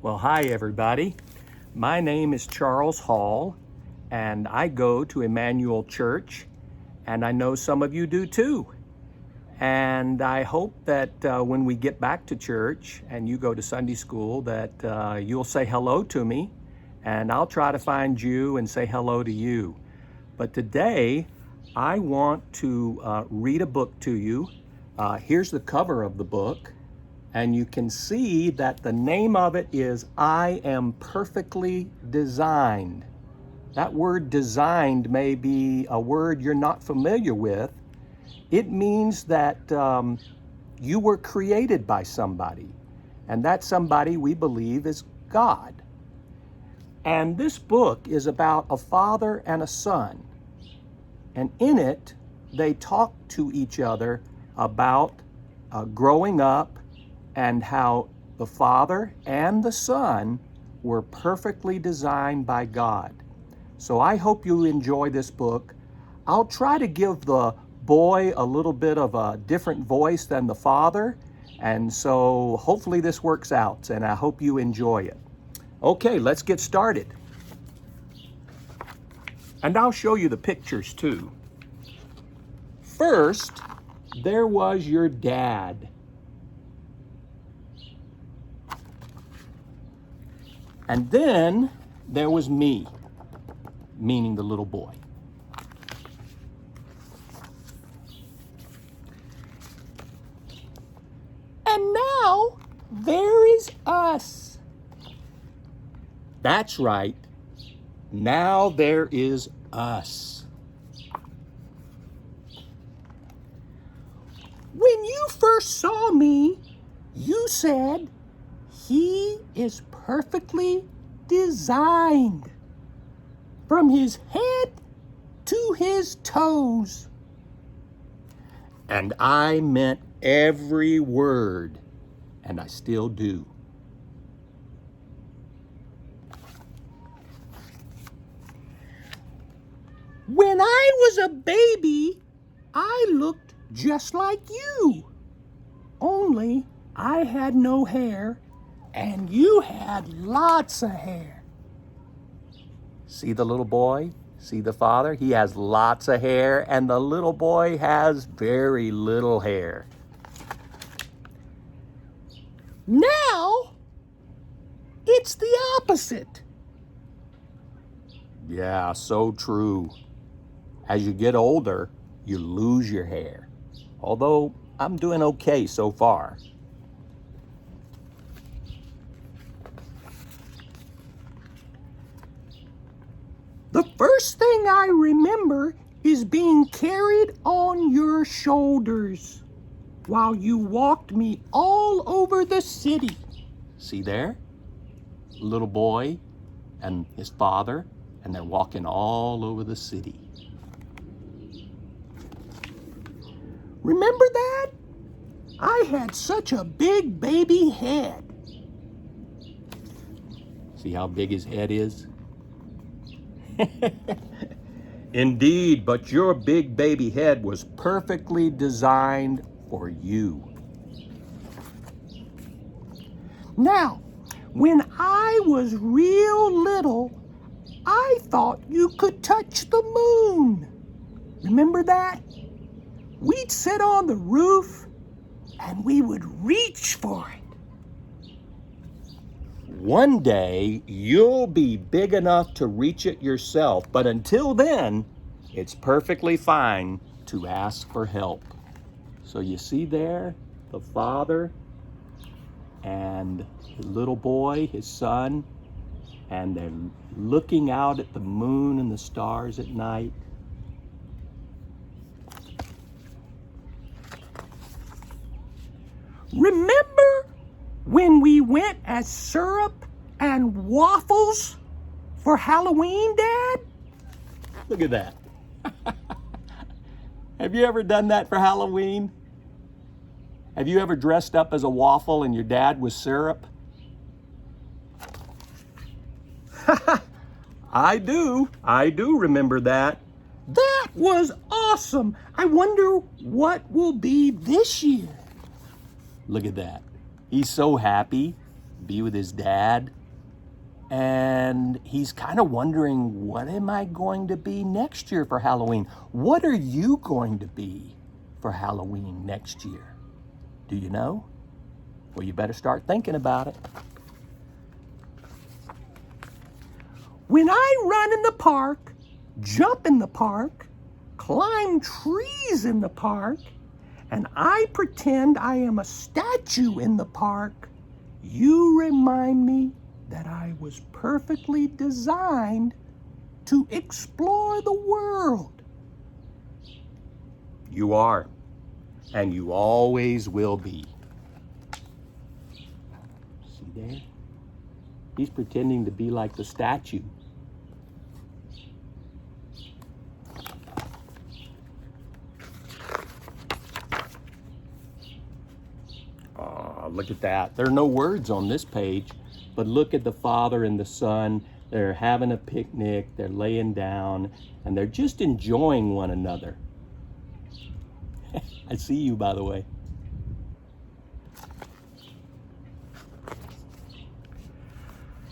Well, hi everybody. My name is Charles Hall, and I go to Emmanuel Church, and I know some of you do too. And I hope that when we get back to church and you go to Sunday school that you'll say hello to me, and I'll try to find you and say hello to you. But today, I want to read a book to you. Here's the cover of the book. And you can see that the name of it is I Am Perfectly Designed. That word designed may be a word you're not familiar with. It means that you were created by somebody, and that somebody we believe is God. And this book is about a father and a son. And in it, they talk to each other about growing up, and how the Father and the Son were perfectly designed by God. So I hope you enjoy this book. I'll try to give the boy a little bit of a different voice than the father, and so hopefully this works out, and I hope you enjoy it. Okay, let's get started. And I'll show you the pictures too. First, there was your dad. And then there was me, meaning the little boy. And now there is us. That's right. Now there is us. When you first saw me, you said, "He is perfectly designed from his head to his toes." And I meant every word, and I still do. When I was a baby, I looked just like you, only I had no hair and you had lots of hair. See the little boy? See the father? He has lots of hair, and the little boy has very little hair. Now, it's the opposite. Yeah, so true. As you get older, you lose your hair. Although I'm doing okay so far. The first thing I remember is being carried on your shoulders while you walked me all over the city. See there? Little boy and his father, and they're walking all over the city. Remember that? I had such a big baby head. See how big his head is? Indeed, but your big baby head was perfectly designed for you. Now, when I was real little, I thought you could touch the moon. Remember that? We'd sit on the roof and we would reach for it. One day, you'll be big enough to reach it yourself, but until then, it's perfectly fine to ask for help. So you see there, the father and the little boy, his son, and they're looking out at the moon and the stars at night. Remember when we went as syrup and waffles for Halloween, Dad? Look at that. Have you ever done that for Halloween? Have you ever dressed up as a waffle and your dad was syrup? I do remember that. That was awesome. I wonder what will be this year. Look at that. He's so happy. be with his dad. And he's kind of wondering, what am I going to be next year for Halloween? What are you going to be for Halloween next year? Do you know? Well, you better start thinking about it. When I run in the park, jump in the park, climb trees in the park, and I pretend I am a statue in the park, you remind me that I was perfectly designed to explore the world. You are, and you always will be. See there? He's pretending to be like the statue. Look at that. There are no words on this page, but look at the Father and the Son. They're having a picnic, they're laying down, and they're just enjoying one another. I see you, by the way.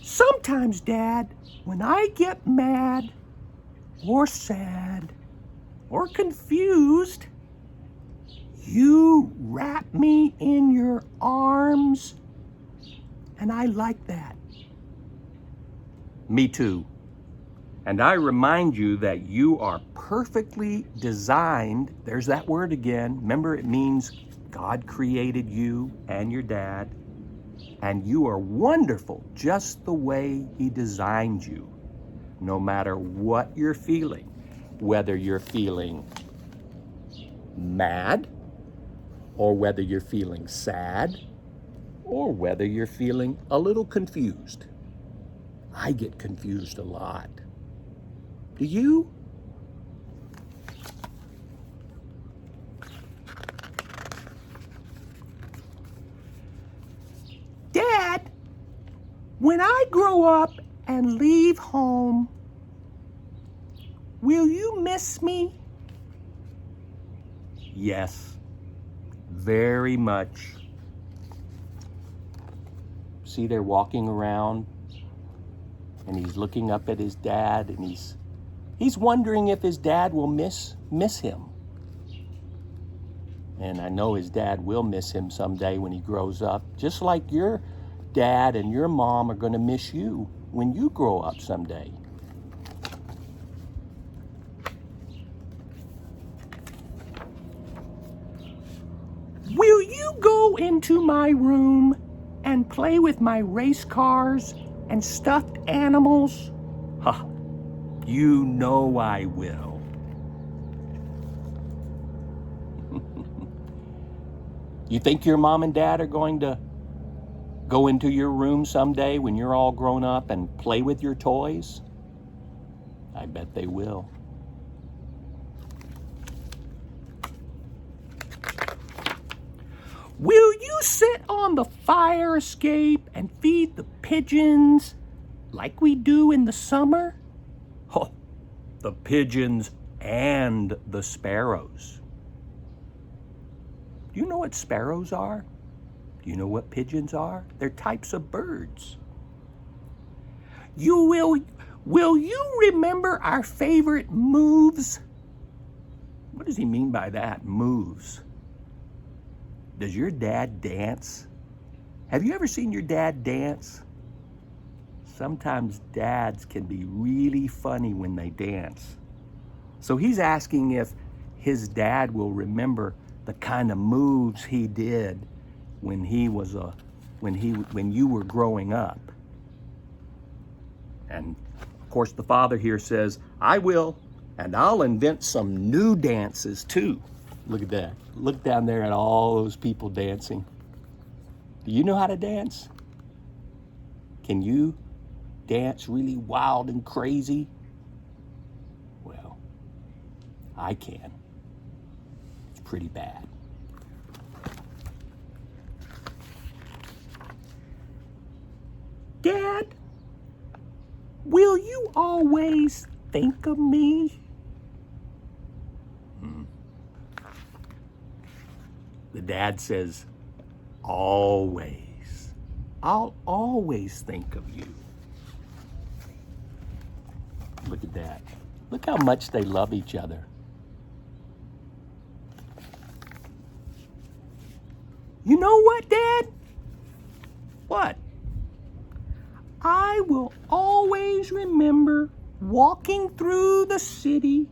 Sometimes, Dad, when I get mad or sad or confused, you wrap me in your arms, and I like that. Me too. And I remind you that you are perfectly designed. There's that word again. Remember, it means God created you and your dad, and you are wonderful just the way He designed you, no matter what you're feeling, whether you're feeling mad, or whether you're feeling sad, or whether you're feeling a little confused. I get confused a lot. Do you? Dad, when I grow up and leave home, will you miss me? Yes, very much. See, they're walking around, and he's looking up at his dad, and he's wondering if his dad will miss him. And I know his dad will miss him someday when he grows up, just like your dad and your mom are going to miss you when you grow up someday. Will you go into my room and play with my race cars and stuffed animals? Ha! You know I will. You think your mom and dad are going to go into your room someday when you're all grown up and play with your toys? I bet they will. Will you sit on the fire escape and feed the pigeons like we do in the summer? Oh, the pigeons and the sparrows. Do you know what sparrows are? Do you know what pigeons are? They're types of birds. Will you remember our favorite moves? What does he mean by that, moves? Does your dad dance? Have you ever seen your dad dance? Sometimes dads can be really funny when they dance. So he's asking if his dad will remember the kind of moves he did when you were growing up. And of course the father here says, I will, and I'll invent some new dances too. Look at that. Look down there at all those people dancing. Do you know how to dance? Can you dance really wild and crazy? Well, I can. It's pretty bad. Dad, will you always think of me? The dad says, always. I'll always think of you. Look at that. Look how much they love each other. You know what, Dad? What? I will always remember walking through the city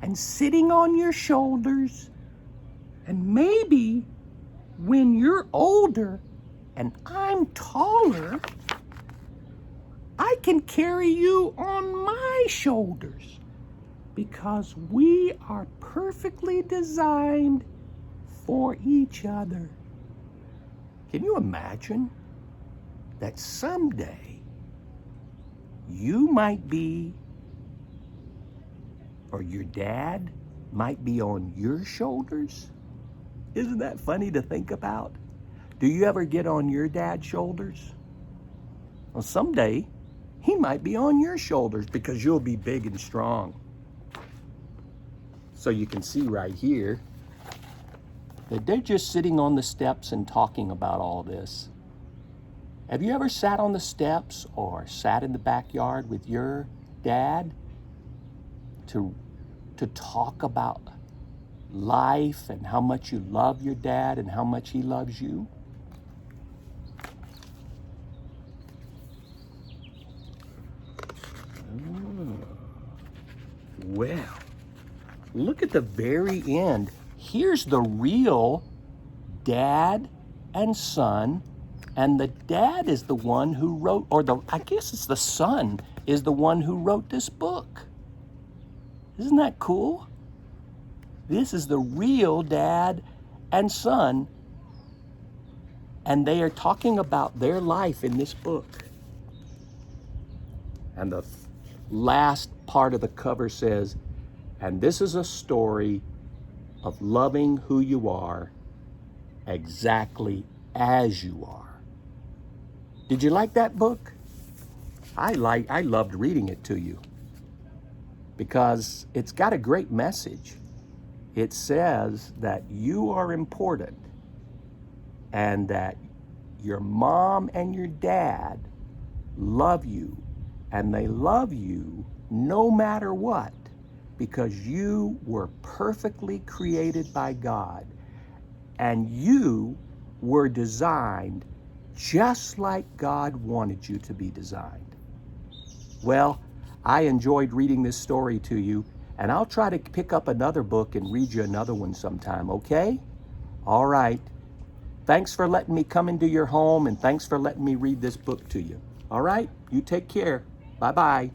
and sitting on your shoulders. And maybe when you're older and I'm taller, I can carry you on my shoulders because we are perfectly designed for each other. Can you imagine that someday you might be, or your dad might be on your shoulders? Isn't that funny to think about? Do you ever get on your dad's shoulders? Well, someday he might be on your shoulders because you'll be big and strong. So you can see right here that they're just sitting on the steps and talking about all this. Have you ever sat on the steps or sat in the backyard with your dad to talk about life and how much you love your dad and how much he loves you? Well, look at the very end. Here's the real dad and son, and the dad is the one who wrote, I guess it's the son is the one who wrote this book. Isn't that cool? This is the real dad and son, and they are talking about their life in this book. And the last part of the cover says, and this is a story of loving who you are exactly as you are. Did you like that book? I loved reading it to you because it's got a great message. It says that you are important and that your mom and your dad love you, and they love you no matter what, because you were perfectly created by God and you were designed just like God wanted you to be designed. Well, I enjoyed reading this story to you, and I'll try to pick up another book and read you another one sometime, okay? All right. Thanks for letting me come into your home, and thanks for letting me read this book to you. All right? You take care. Bye-bye.